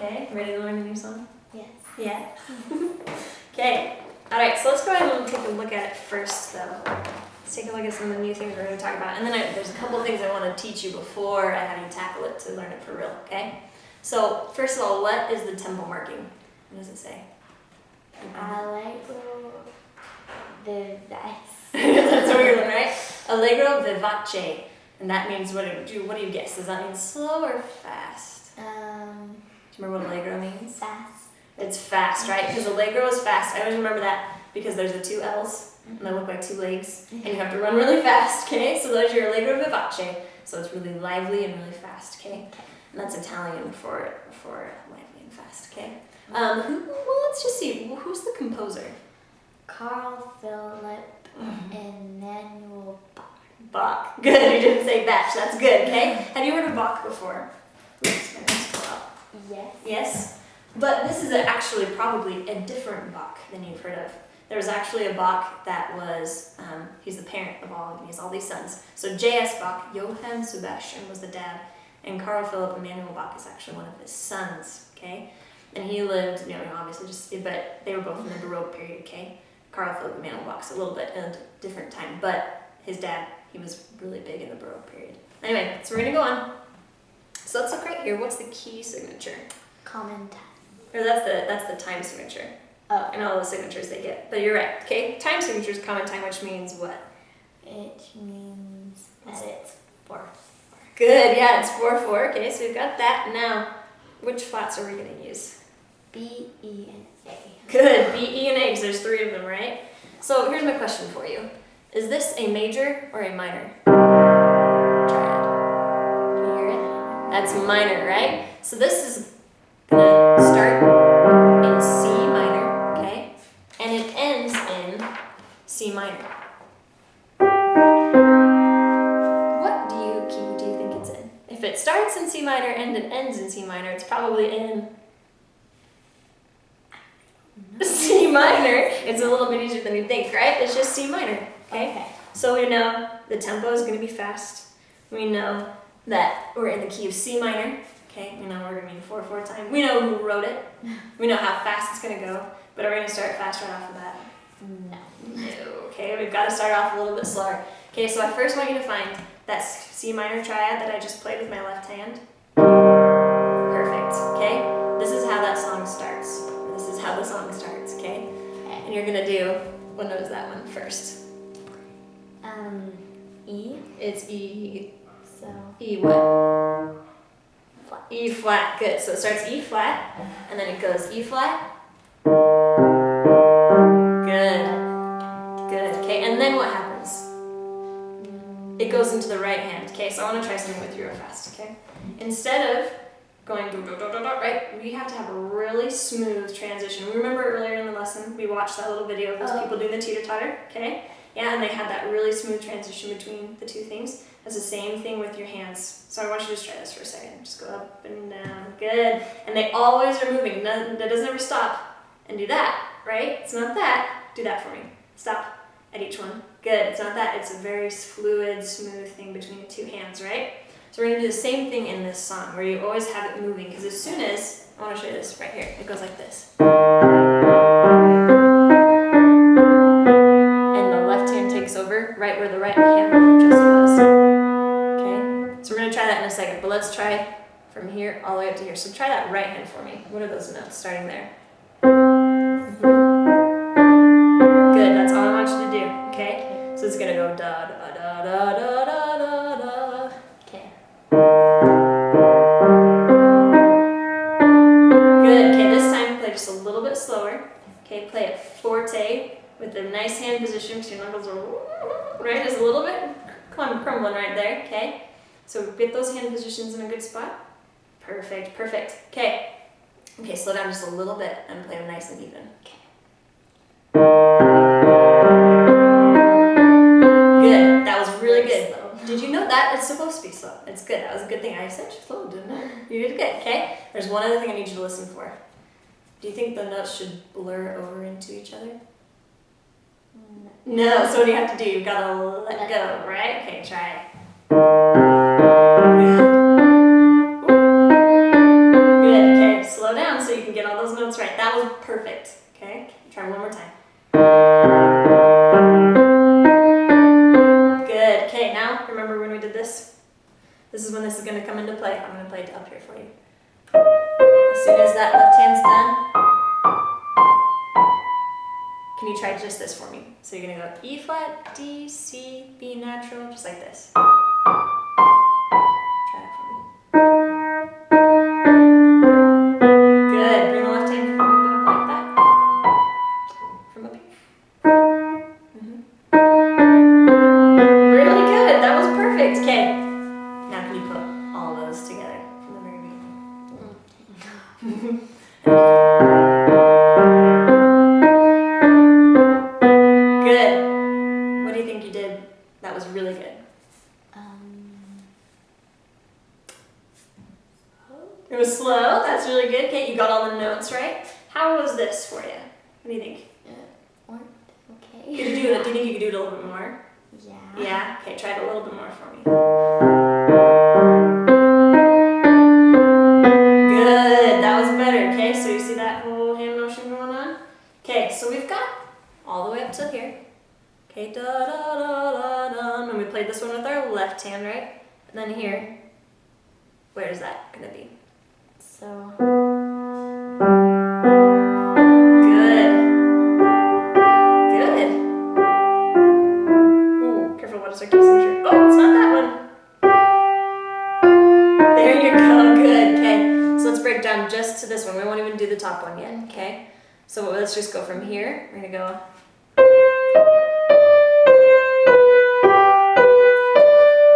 okay? Ready to learn a new song? Yes. Yeah? Okay. Alright, so let's go ahead and take a look at it first, though. Let's take a look at some of the new things we're going to talk about. And then there's a couple of things I want to teach you before I have you tackle it to learn it for real, okay? So, first of all, what is the tempo marking? What does it say? Allegro vivace. That's a weird one, right? Allegro vivace. And that means, what do you guess? Does that mean slow or fast? Do you remember what allegro means? Fast. It's fast, right? Because allegro is fast. I always remember that because there's the two L's, and they look like two legs, and you have to run really fast, okay? So there's your allegro vivace. So it's really lively and really fast, okay? And that's Italian for lively and fast, okay? Well, let's just see. Who's the composer? Carl Philip Emanuel Bach. Bach. Good, you didn't say batch. That's good, okay? Have you heard of Bach before? Oops, my notes fell out. Yes. Yes? But this is actually probably a different Bach than you've heard of. There was actually a Bach that was, he's the parent of all of them. He has all these sons. So J.S. Bach, Johann Sebastian was the dad, and Carl Philip Emanuel Bach is actually one of his sons, okay? And he lived, obviously but they were both in the Baroque period, okay? Carl Philip Emanuel Bach's a little bit in a different time, but his dad, he was really big in the Baroque period. Anyway, so we're gonna go on. So let's look right here. What's the key signature? Common time. Or that's the time signature. Oh. And all the signatures they get. But you're right, okay? Time signature is common time, which means what? It means that it's 4/4. Good, yeah, it's 4/4. Okay, so we've got that. Now, which flats are we gonna use? B, E, and A. Good, B, E, and A, because there's 3 of them, right? So here's my question for you. Is this a major or a minor triad? Can you hear it? That's minor, right? So this is gonna start in C minor, okay? And it ends in C minor. What key do you think it's in? If it starts in C minor and it ends in C minor, it's probably in C minor. It's a little bit easier than you think, right? It's just C minor, okay? So we know the tempo is going to be fast. We know that we're in the key of C minor, okay? We know we're going to be in 4/4 time. We know who wrote it. We know how fast it's going to go. But are we going to start fast right off the bat? No. Okay, we've got to start off a little bit slower. Okay, so I first want you to find that C minor triad that I just played with my left hand. Perfect, okay? This is how that song starts. This is how the song starts, okay? And you're gonna do, what note is that one first? E. It's E. So. E what? Flat. E flat, good. So it starts E flat, and then it goes E flat. Good. Good, okay, and then what happens? It goes into the right hand, okay? So I wanna try something with you real fast, okay? Instead of going do, do, do, do, do, right? We have to have a really smooth transition. Remember earlier in the lesson, we watched that little video of those people doing the teeter-totter, okay? Yeah, and they had that really smooth transition between the two things. That's the same thing with your hands. So I want you to just try this for a second. Just go up and down, good. And they always are moving, that doesn't ever stop. And do that, right? It's not that, do that for me. Stop at each one, good. It's not that, it's a very fluid, smooth thing between the two hands, right? So we're going to do the same thing in this song, where you always have it moving, because as soon as, I want to show you this right here, it goes like this. And the left hand takes over, right where the right hand just was. Okay? So we're going to try that in a second, but let's try from here all the way up to here. So try that right hand for me. What are those notes starting there? Good, that's all I want you to do, okay? So it's going to go da da da da da da da da. Okay. Good, okay, this time play just a little bit slower. Okay, play it forte with a nice hand position because your knuckles are, right, just a little bit crumbling right there, okay? So get those hand positions in a good spot. Perfect, perfect. Okay, okay, slow down just a little bit and play them nice and even. Okay. Good, that was really good. Did you know that? It's supposed to be slow. It's good. That was a good thing. I said slow, didn't I? You did good, okay? There's one other thing I need you to listen for. Do you think the notes should blur over into each other? No, so what do you have to do? You've got to let go, right? Okay, try. Good, okay, slow down. all those notes right. That was perfect. Okay, try one more time. Good. Okay, now remember when we did this? This is when this is going to come into play. I'm going to play it up here for you. As soon as that left hand's done, can you try just this for me? So you're going to go E flat, D, C, B natural, just like this. Try it for me. Good. Bring the left hand from above like that. From up here. Really good. That was perfect. Okay. Now can you put all those together from the very beginning? Good. What do you think you did? That was really good. It was slow. That's really good. Okay, you got all the notes right. How was this for you? What do you think? Worked okay. Could you do it? Do you think you could do it a little bit more? Yeah. Yeah? Okay, try it a little bit more for me. Good. That was better. Okay, so you see that whole hand motion going on? Okay, so we've got all the way up till here. Okay, da da da da da. And we played this one with our left hand, right? And then here, where is that going to be? So. Good. Good. Ooh, careful, what is our key signature? Oh, it's not that one. There you go, good, okay. So let's break down just to this one. We won't even do the top one yet, okay? So let's just go from here. We're gonna go.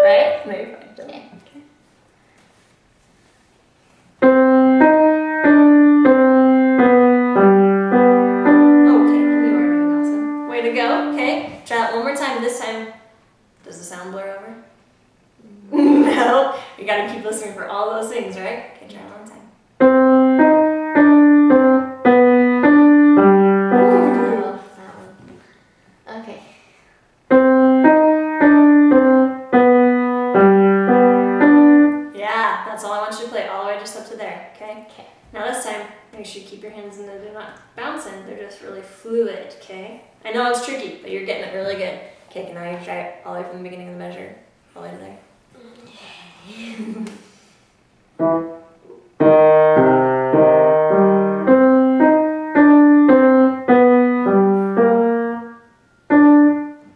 Right? No, you're fine. Don't. Okay. Way to go. Okay, try that one more time. This time, does the sound blur over? No. You gotta keep listening for all those things, right? Okay, try it one more time. Oh, that one. Okay. Yeah, that's all I want you to play, all the way just up to there, okay? Okay. Now this time, make sure you keep your hands in there. They're not bouncing, they're just really fluid, okay? I know it's tricky, but you're getting it really good. Okay, now you try it all the way from the beginning of the measure, all the way to there.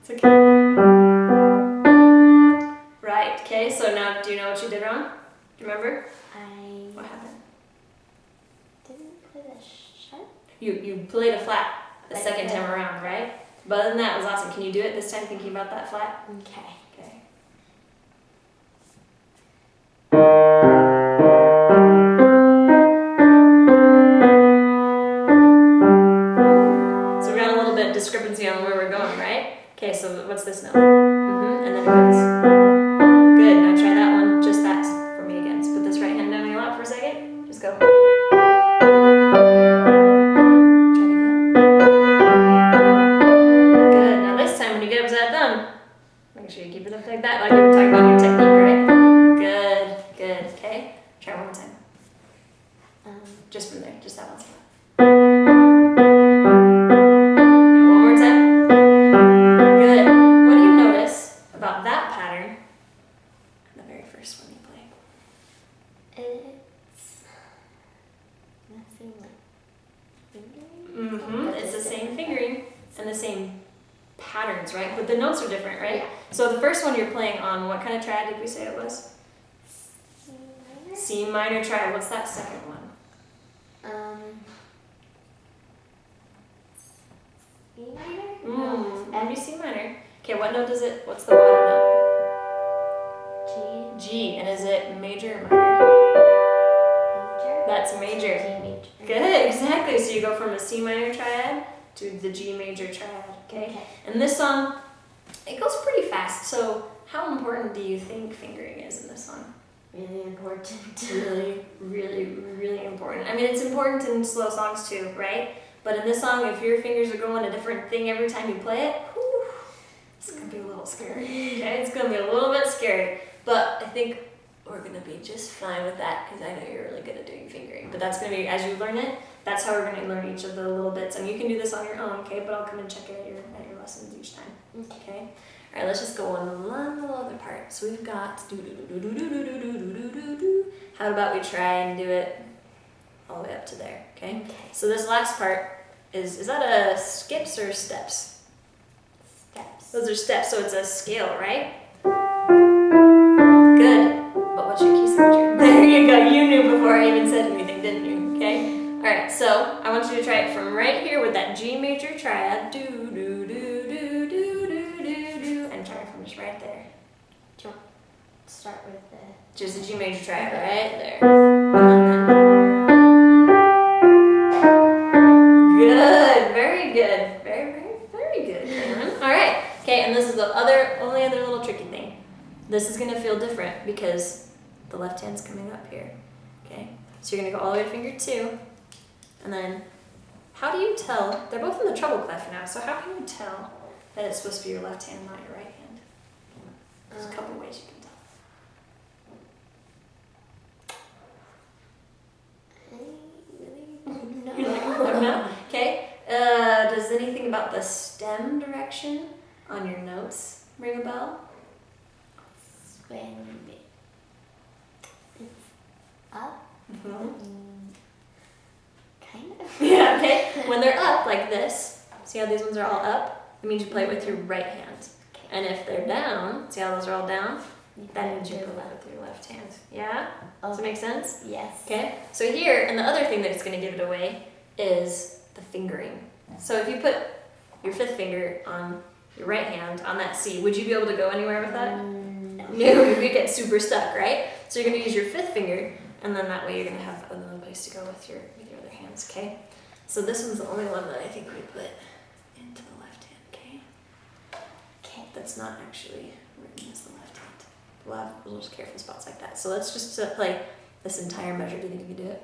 It's okay. Right, okay, so now do you know what you did wrong? Do you remember? What happened? Didn't play the sharp. You played a flat the Like second that. time around, right? But other than that, it was awesome. Can you do it this time thinking about that flat? Okay. Okay. So we got a little bit of discrepancy on where we're going, right? Okay, so what's this note? And then it goes. Good, now try that one, just that for me again. So put this right hand down on your lap for a second. Just go. Try it again. Good, now this time when you get upside down, make sure you keep it up like that, like we were talking about your technique, right? Good, good, okay? Try one more time. Just from there, just that one spot. One more time. Good. What do you notice about that pattern? The very first one you play. It's nothing like fingering. It's the same fingering and the same patterns, right? But the notes are different, right? Yeah. So the first one you're playing on what kind of triad did we say it was? C minor triad. What's that second one? C minor? Maybe C minor. Okay, what note does it? What's the bottom note? G. G. And is it major or minor? Major. That's major. G major. Good, exactly. So you go from a C minor triad to the G major triad, okay? And this song, it goes pretty fast. So how important do you think fingering is in this song? Really important. Really, really, really important. I mean, it's important in slow songs too, right? But in this song, if your fingers are going a different thing every time you play it, whew, it's gonna be a little scary. Okay, it's gonna be a little bit scary. But I think we're gonna be just fine with that because I know you're really good at doing fingering. But that's gonna be, as you learn it, That's how we're going to learn each of the little bits. And you can do this on your own, okay? But I'll come and check it at your lessons each time, okay? All right, let's just go on one little other part. So we've got do do do do do do do do do do do. How about we try and do it all the way up to there, okay? So this last part is that a skips or steps? Steps. Those are steps, so it's a scale, right? Good. But what's your key signature? There you go. You knew before I even said anything, didn't you? Okay? All right, so I want you to try it from right here with that G major triad. Do, do, do, do, do, do, do, do. And try it from just right there. Do you want to start with the... Just the G major triad right there. Good. Very good. Very, very, very good, Cameron. All right. Okay, and this is the only other little tricky thing. This is going to feel different because the left hand's coming up here. Okay? So you're going to go all the way to finger 2. And then, how do you tell? They're both in the treble clef now, so how can you tell that it's supposed to be your left hand, not your right hand? There's a couple ways you can tell. No. You're like, oh, no? Okay. Does anything about the stem direction on your notes ring a bell? When it's up, kind of. Yeah, okay. When they're up like this, see how these ones are all up? It means you play it with your right hand. Okay. And if they're down, see how those are all down? That means you play it with your left hand. Yeah? Does it make sense? Yes. Okay. So here, and the other thing that's going to give it away is the fingering. So if you put your 5th finger on your right hand on that C, would you be able to go anywhere with that? No. No, you could get super stuck, right? So you're going to use your 5th finger, and then that way you're going to have another place to go with your other hands, okay? So this one's the only one that I think we put into the left hand, okay? Okay. That's not actually written as the left hand. We'll have little careful spots like that. So let's just play this entire measure. Do you think you can do it?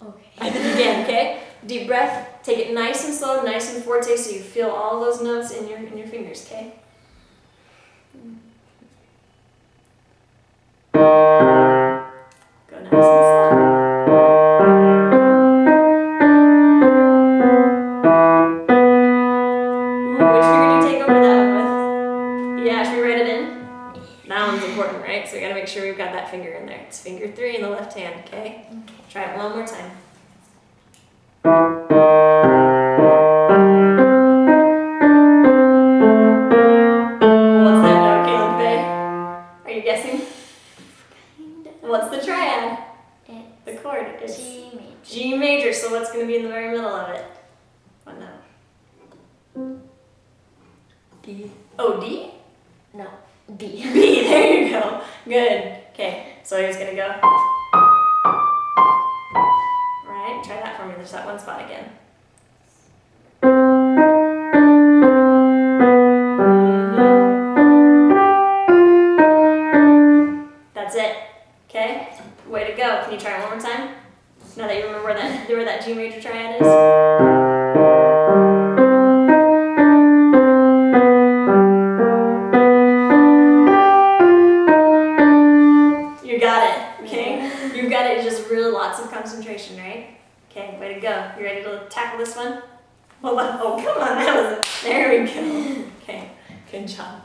Okay. I think you can, okay? Deep breath. Take it nice and slow, nice and forte, so you feel all those notes in your fingers, okay? Go nice and slow. Ooh, which finger do you take over that one with? Yeah, should we write it in? That one's important, right? So we gotta make sure we've got that finger in there. It's finger 3 in the left hand, okay? Try it one more time. What's that note, Caleb Faye? Are you guessing? Kind of. What's the triad? It's The chord. It's G major. G major, so what's going to be in the very middle of it? What note? D. Oh, D? No. B. B, there you go. Good. Okay, so he's going to go. Right, try that for me. There's that one spot again. That's it. Okay? Way to go. Can you try it one more time? Now that you remember where that G major triad is? You got it. Okay? You've got it. It's just really lots of concentration, right? Okay, way to go. You ready to tackle this one? Hold on. Oh, come on. That was it. There we go. Okay, good job.